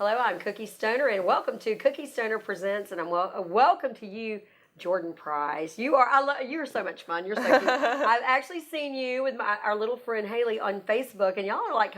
Hello, I'm Cookie Stoner, and welcome to Cookie Stoner Presents, and welcome to you, Jordan Price. You're so much fun. You're so cute. I've actually seen you with our little friend Haley on Facebook, and y'all are like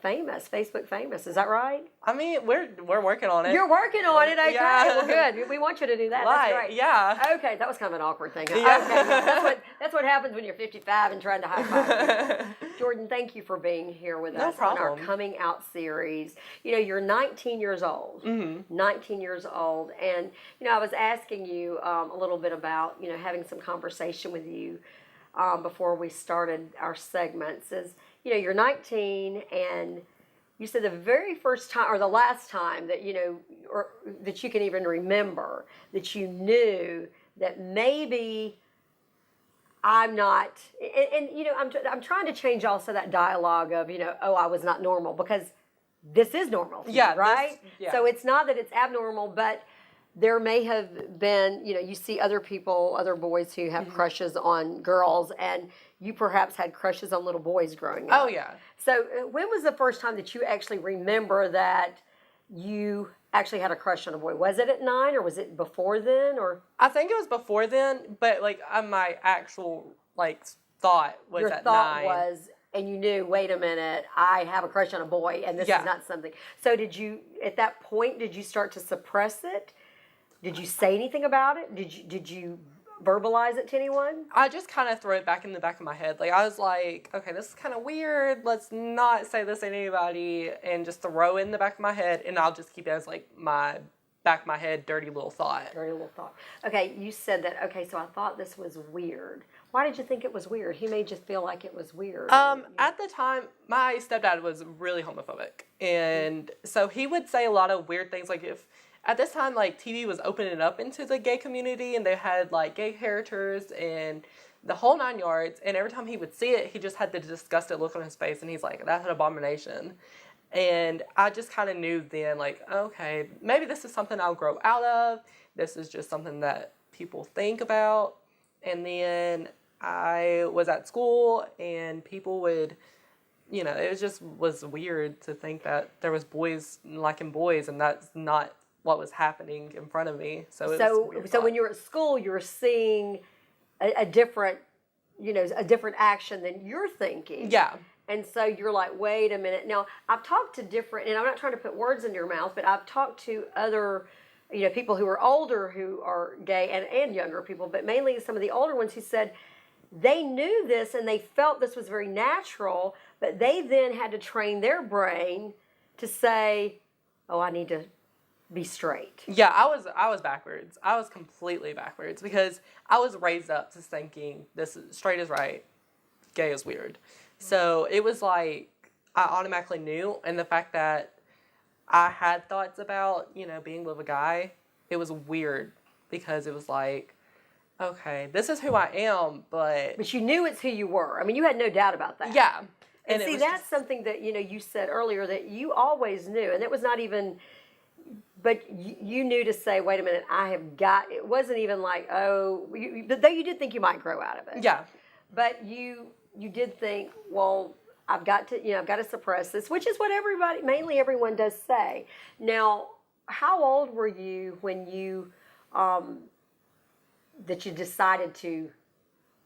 famous, Facebook famous. Is that right? I mean, we're working on it. You're working on it, okay? Yeah. Well, good. We want you to do that. Right. That's great. Yeah. Okay, that was kind of an awkward thing. Yeah. Okay, that's what happens when you're 55 and trying to high five. Jordan, thank you for being here with us on our Coming Out series. You know, you're 19 years old. Mm-hmm. 19 years old, and I was asking you a little bit about having some conversation with you before we started our segments. You're 19, and you said the very first time or the last time that or that you can even remember that you knew that maybe I'm not, and I'm trying to change also that dialogue of I was not normal, because this is normal for you, right? So it's not that it's abnormal, but there may have been, you see other people, other boys who have crushes on girls, and you perhaps had crushes on little boys growing up. Oh, yeah. So when was the first time that you actually remember that you actually had a crush on a boy? Was it at 9, or was it before then? Or I think it was before then, but my actual thought was your at thought 9. was, and you knew, wait a minute, I have a crush on a boy, and this is not something. So at that point, did you start to suppress it? Did you say anything about it? Did you verbalize it to anyone? I just kind of threw it back in the back of my head. I was like, okay, this is kind of weird. Let's not say this to anybody, and just throw it in the back of my head, and I'll just keep it as my back of my head, dirty little thought. Dirty little thought. Okay, you said that. Okay, so I thought this was weird. Why did you think it was weird? He made you feel like it was weird. At the time, my stepdad was really homophobic, and so he would say a lot of weird things. If at this time, TV was opening up into the gay community, and they had gay characters and the whole 9 yards. And every time he would see it, he just had the disgusted look on his face, and he's like, "That's an abomination." And I just kind of knew then, okay, maybe this is something I'll grow out of. This is just something that people think about. And then I was at school, and people would, it was weird to think that there was boys liking boys, and that's not what was happening in front of me. So when you were at school, you were seeing a different, a different action than you're thinking. Yeah. And so you're like, wait a minute. Now, I've talked to different, and I'm not trying to put words in your mouth, but I've talked to other, people who are older who are gay, and younger people, but mainly some of the older ones who said they knew this and they felt this was very natural, but they then had to train their brain to say, oh, I need to be straight. Yeah, I was backwards. I was completely backwards, because I was raised up to thinking this is straight is right, gay is weird. So it was I automatically knew, and the fact that I had thoughts about, being with a guy, it was weird, because it was okay, this is who I am, but you knew it's who you were. I mean, you had no doubt about that. Yeah. And see, that's something that, you said earlier that you always knew, and it was not even, but you knew to say, wait a minute, it wasn't even though you did think you might grow out of it. Yeah. But you did think, well, I've got to suppress this, which is what mainly everyone does say. Now, how old were you when you, that you decided to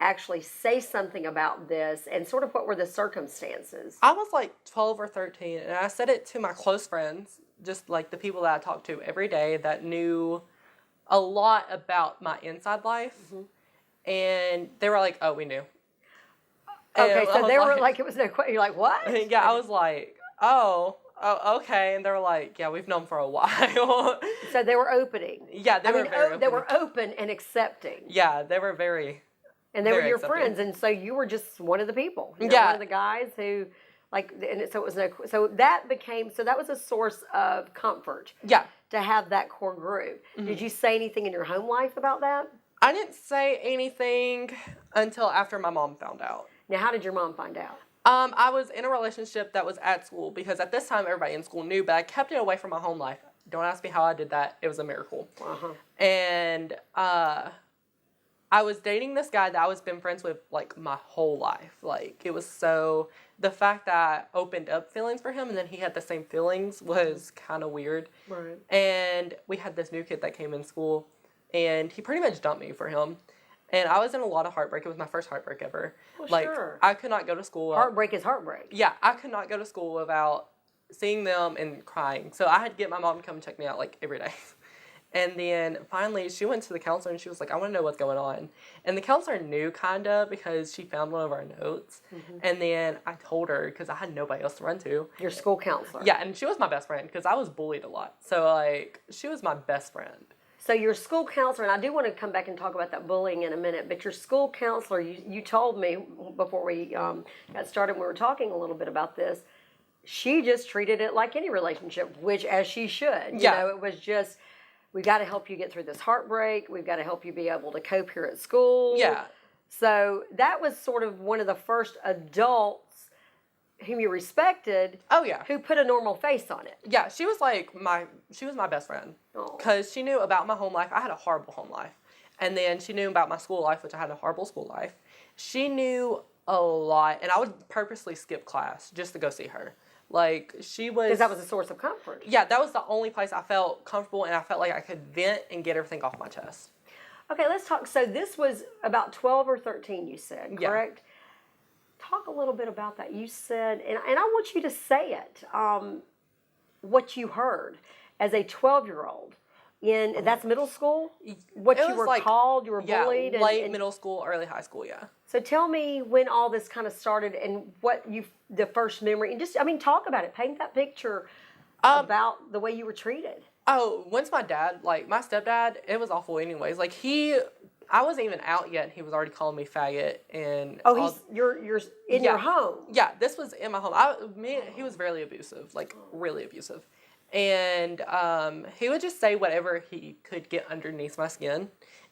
actually say something about this, and sort of what were the circumstances? I was 12 or 13, and I said it to my close friends, just the people that I talked to every day that knew a lot about my inside life. Mm-hmm. And they were like, oh, we knew. Okay, so they were it was no question. You're like, what? Yeah, I was like, oh, okay. And they were like, yeah, we've known for a while. So they were opening. Yeah, they were very open. They were open and accepting. Yeah, they were very. And they were your friends, and so you were just one of the people. One of the guys who, so that was a source of comfort. Yeah. To have that core group. Mm-hmm. Did you say anything in your home life about that? I didn't say anything until after my mom found out. Now, how did your mom find out? I was in a relationship that was at school, because at this time everybody in school knew, but I kept it away from my home life. Don't ask me how I did that. It was a miracle. Uh-huh. And I was dating this guy that I was been friends with my whole life. It was so the fact that I opened up feelings for him and then he had the same feelings was kind of weird. Right. And we had this new kid that came in school, and he pretty much dumped me for him. And I was in a lot of heartbreak. It was my first heartbreak ever. Well, like, sure. I could not go to school. Heartbreak is heartbreak. Yeah, I could not go to school without seeing them and crying. So I had to get my mom to come check me out, like, every day. And then finally, she went to the counselor and she was like, I want to know what's going on. And the counselor knew, kind of, because she found one of our notes. Mm-hmm. And then I told her, because I had nobody else to run to. Your school counselor. Yeah, and she was my best friend, because I was bullied a lot. So, like, she was my best friend. So your school counselor, and I do want to come back and talk about that bullying in a minute, but your school counselor, you told me before we got started, we were talking a little bit about this, she just treated it like any relationship, which as she should. Yeah. You know, it was just, we got to help you get through this heartbreak. We've got to help you be able to cope here at school. Yeah. So that was sort of one of the first adults whom you respected. Oh, yeah. Who put a normal face on it. Yeah, she was my best friend. Because she knew about my home life. I had a horrible home life. And then she knew about my school life, which I had a horrible school life. She knew a lot, and I would purposely skip class just to go see her. Like, she was... Because that was a source of comfort. Yeah, that was the only place I felt comfortable, and I felt like I could vent and get everything off my chest. Okay, let's talk. So this was about 12 or 13, you said, correct? Yeah. Talk a little bit about that. You said, and I want you to say it, what you heard as a 12-year-old. That's middle school? What you were called, you were bullied? Yeah, late middle school, early high school, yeah. So tell me when all this kind of started and the first memory, and just, talk about it. Paint that picture about the way you were treated. Oh, once my dad, like, my stepdad, it was awful anyways. Like, I wasn't even out yet, and he was already calling me faggot, and... Oh, you're in your home? Yeah, this was in my home. He was really abusive, like, really abusive. And he would just say whatever he could get underneath my skin.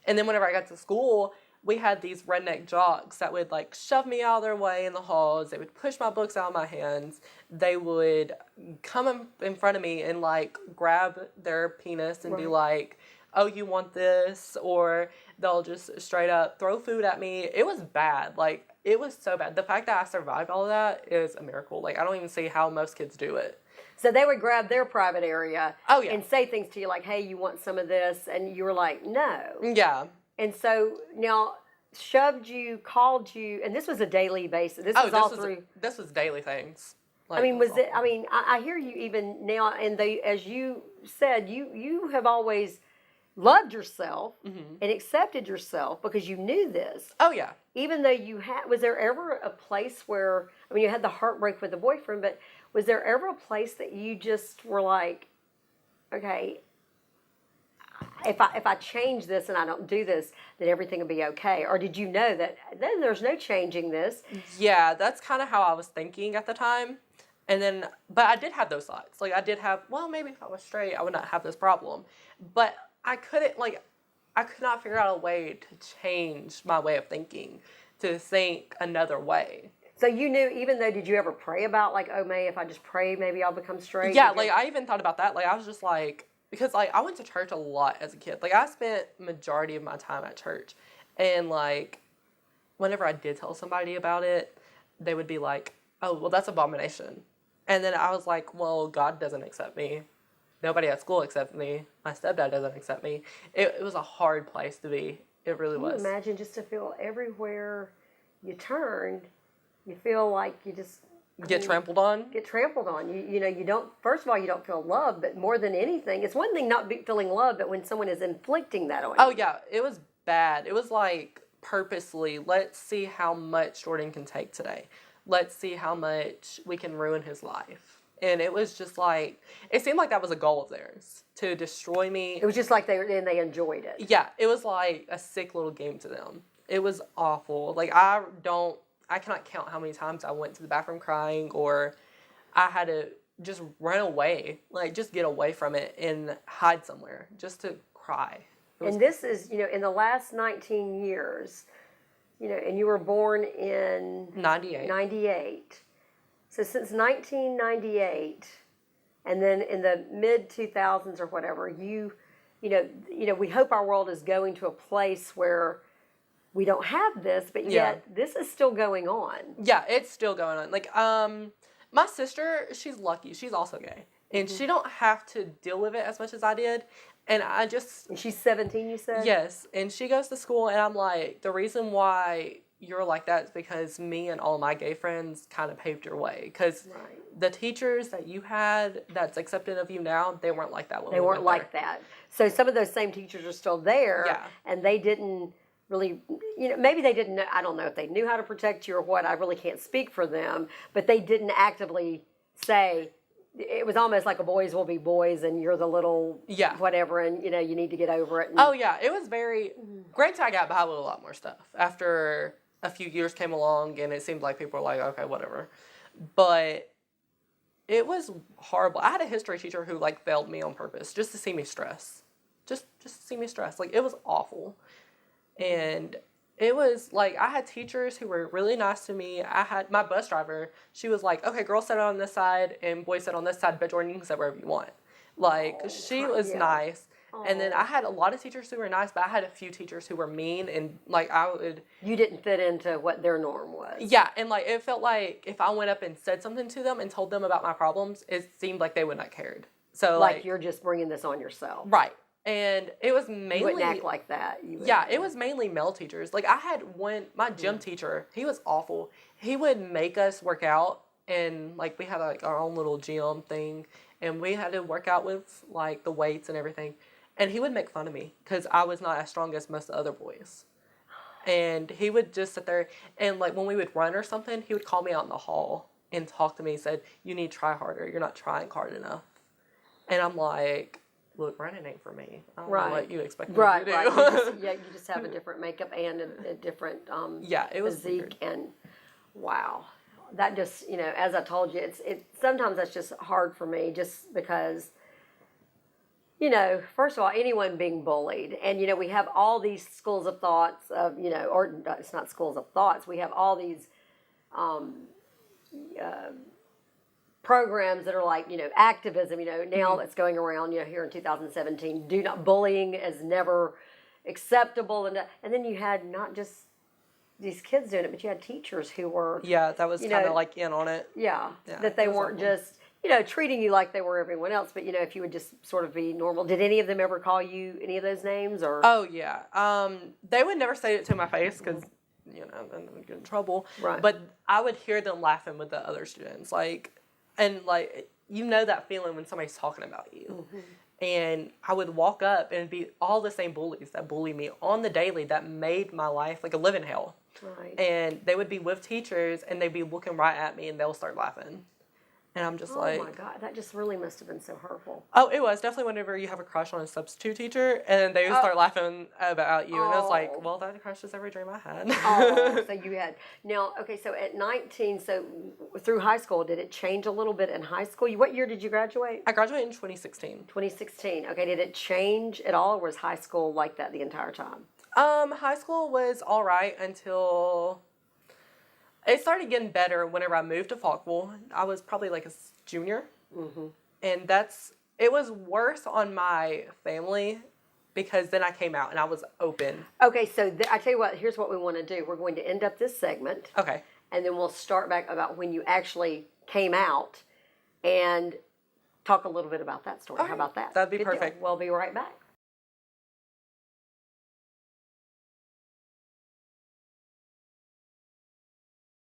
And then whenever I got to school, we had these redneck jocks that would, like, shove me out of their way in the halls. They would push my books out of my hands. They would come in front of me and, like, grab their penis and be like, oh, you want this? Or they'll just straight up throw food at me. It was bad. Like, it was so bad. The fact that I survived all of that is a miracle. Like, I don't even see how most kids do it. So they would grab their private area and say things to you like, hey, you want some of this? And you were like, no. Yeah. And so now shoved you, called you, and this was a daily basis. This was daily things. Like, I hear you even now, and as you said, you have always loved yourself and accepted yourself because you knew this. Oh, yeah. Even though was there ever a place where, you had the heartbreak with the boyfriend, but was there ever a place that you just were like, okay, if I change this and I don't do this, then everything will be okay? Or did you know that then there's no changing this? Yeah, that's kind of how I was thinking at the time. And then, but I did have those thoughts. Like, I did have, well, maybe if I was straight, I would not have this problem. But I could not figure out a way to change my way of thinking, to think another way. So you knew, even though, did you ever pray about, like, oh, if I just pray, maybe I'll become straight? Yeah, like, I even thought about that. Like, I was just like, because, like, I went to church a lot as a kid. Like, I spent majority of my time at church. And, like, whenever I did tell somebody about it, they would be like, oh, well, that's abomination. And then I was like, well, God doesn't accept me. Nobody at school accepts me. My stepdad doesn't accept me. It was a hard place to be. It really was. Can you imagine just to feel everywhere you turned, you feel like you just... Get trampled on? Get trampled on. You don't, first of all, you don't feel love, but more than anything, it's one thing not feeling love, but when someone is inflicting that on you. Oh, yeah. It was bad. It was like purposely, let's see how much Jordan can take today. Let's see how much we can ruin his life. And it was just like, it seemed like that was a goal of theirs, to destroy me. It was just like they enjoyed it. Yeah, it was like a sick little game to them. It was awful. Like, I cannot count how many times I went to the bathroom crying, or I had to just run away, like, just get away from it and hide somewhere just to cry. And this is, in the last 19 years, and you were born in... 98. So since 1998, and then in the mid-2000s or whatever, we hope our world is going to a place where we don't have this, but yet this is still going on. Yeah, it's still going on. Like, my sister, she's lucky. She's also gay. And she don't have to deal with it as much as I did. And I just... And she's 17, you said? Yes. And she goes to school, and I'm like, the reason why you're like that is because me and all my gay friends kind of paved your way. Because the teachers that you had that's accepting of you now, they weren't like that when they we weren't went like that. So some of those same teachers are still there. Yeah. And they didn't really, maybe they didn't know, I don't know if they knew how to protect you or what. I really can't speak for them. But they didn't actively say, it was almost like a boys will be boys and you're the little whatever and, you need to get over it. And, oh, yeah. It was very... Great I got by with a lot more stuff after a few years came along and it seemed like people were like, okay, whatever. But it was horrible. I had a history teacher who like failed me on purpose just to see me stress. Just to see me stress. Like, it was awful. And it was like, I had teachers who were really nice to me. I had my bus driver, she was like, okay, girls sit on this side and boys sit on this side, but Jordan, you can sit wherever you want. Like, she was nice. And then I had a lot of teachers who were nice, but I had a few teachers who were mean and like You didn't fit into what their norm was. Yeah, and like it felt like if I went up and said something to them and told them about my problems, it seemed like they would not cared. So like you're just bringing this on yourself. Right. And it was mainly... You wouldn't act like that. It was mainly male teachers. Like I had my gym teacher, he was awful. He would make us work out and like we had like our own little gym thing and we had to work out with like the weights and everything. And he would make fun of me because I was not as strong as most of the other boys. And he would just sit there and like when we would run or something, he would call me out in the hall and talk to me and said, you need to try harder. You're not trying hard enough. And I'm like, look, running ain't for me. I don't know what you expect me to do. You just have a different makeup and a different it was physique. And wow. That just, as I told you, it's sometimes that's just hard for me just because... first of all, anyone being bullied, and, we have all these schools of thoughts of, or it's not schools of thoughts, we have all these programs that are like, activism, now that's going around, here in 2017, bullying is never acceptable. And then you had not just these kids doing it, but you had teachers who were... Yeah, that was kind of like in on it. Yeah, that they weren't just... treating you like they were everyone else, but if you would just sort of be normal. Did any of them ever call you any of those names or? Oh yeah. They would never say it to my face because, then I would get in trouble. Right. But I would hear them laughing with the other students, that feeling when somebody's talking about you. Mm-hmm. And I would walk up and it'd be all the same bullies that bully me on the daily that made my life like a living hell. Right. And they would be with teachers and they'd be looking right at me and they'll start laughing. And I'm just like... Oh, my God. That just really must have been so hurtful. Oh, it was. Definitely whenever you have a crush on a substitute teacher, and they would start laughing about you. And it's like, well, that crushes every dream I had. So you had... Now, okay, so at 19, so through high school, did it change a little bit in high school? What year did you graduate? I graduated in 2016. 2016. Okay, did it change at all, or was high school like that the entire time? High school was all right until... It started getting better whenever I moved to Falkville. I was probably like a junior. Mm-hmm. And it was worse on my family because then I came out and I was open. Okay, so I tell you what, here's what we want to do. We're going to end up this segment. Okay. And then we'll start back about when you actually came out and talk a little bit about that story. How about that? That'd be Good perfect. deal. We'll be right back.